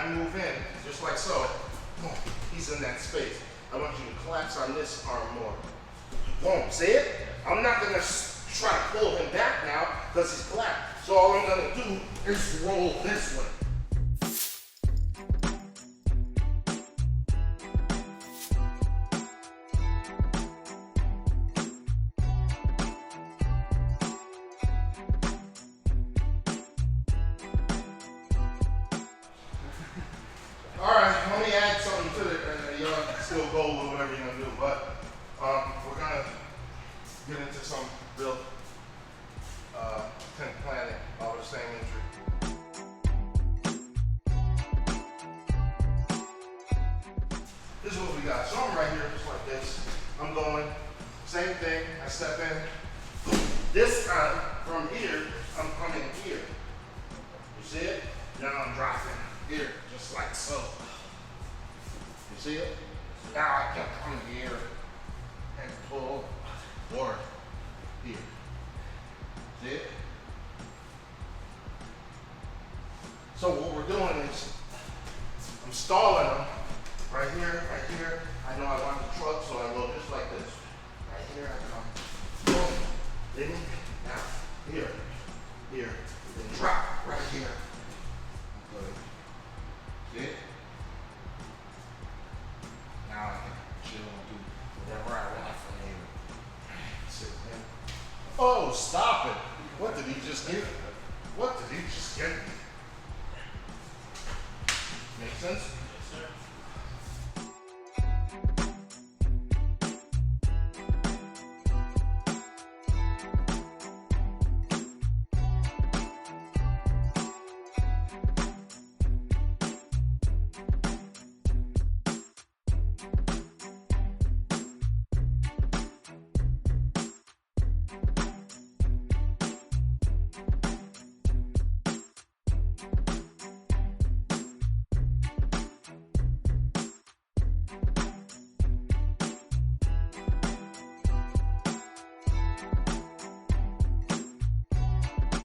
I move in, just like so, boom, he's in that space. I want you to collapse on this arm more. Boom, see it? I'm not gonna try to pull him back now because he's collapsed. So all I'm gonna do is roll this way. Alright, let me add something to it, y'all can still go with whatever you're gonna do, but we're gonna get into some real 10th planet of the same injury. This is what we got. So I'm right here just like this. I'm going, same thing, I step in. This time, from here, I'm coming here. You see it? Now I'm dropping here, just like so. You see it? Now I can come here and pull or here. See it? So what we're doing is I'm stalling them right here, right here. I know I want the truck, so I go just like this. Right here I come. Boom. In, now, here, here. Then drop right here. Good. See it? Now I can chill and do whatever I want from here. Sit in. Oh, stop it. What did he just get? What did he just get? Make sense?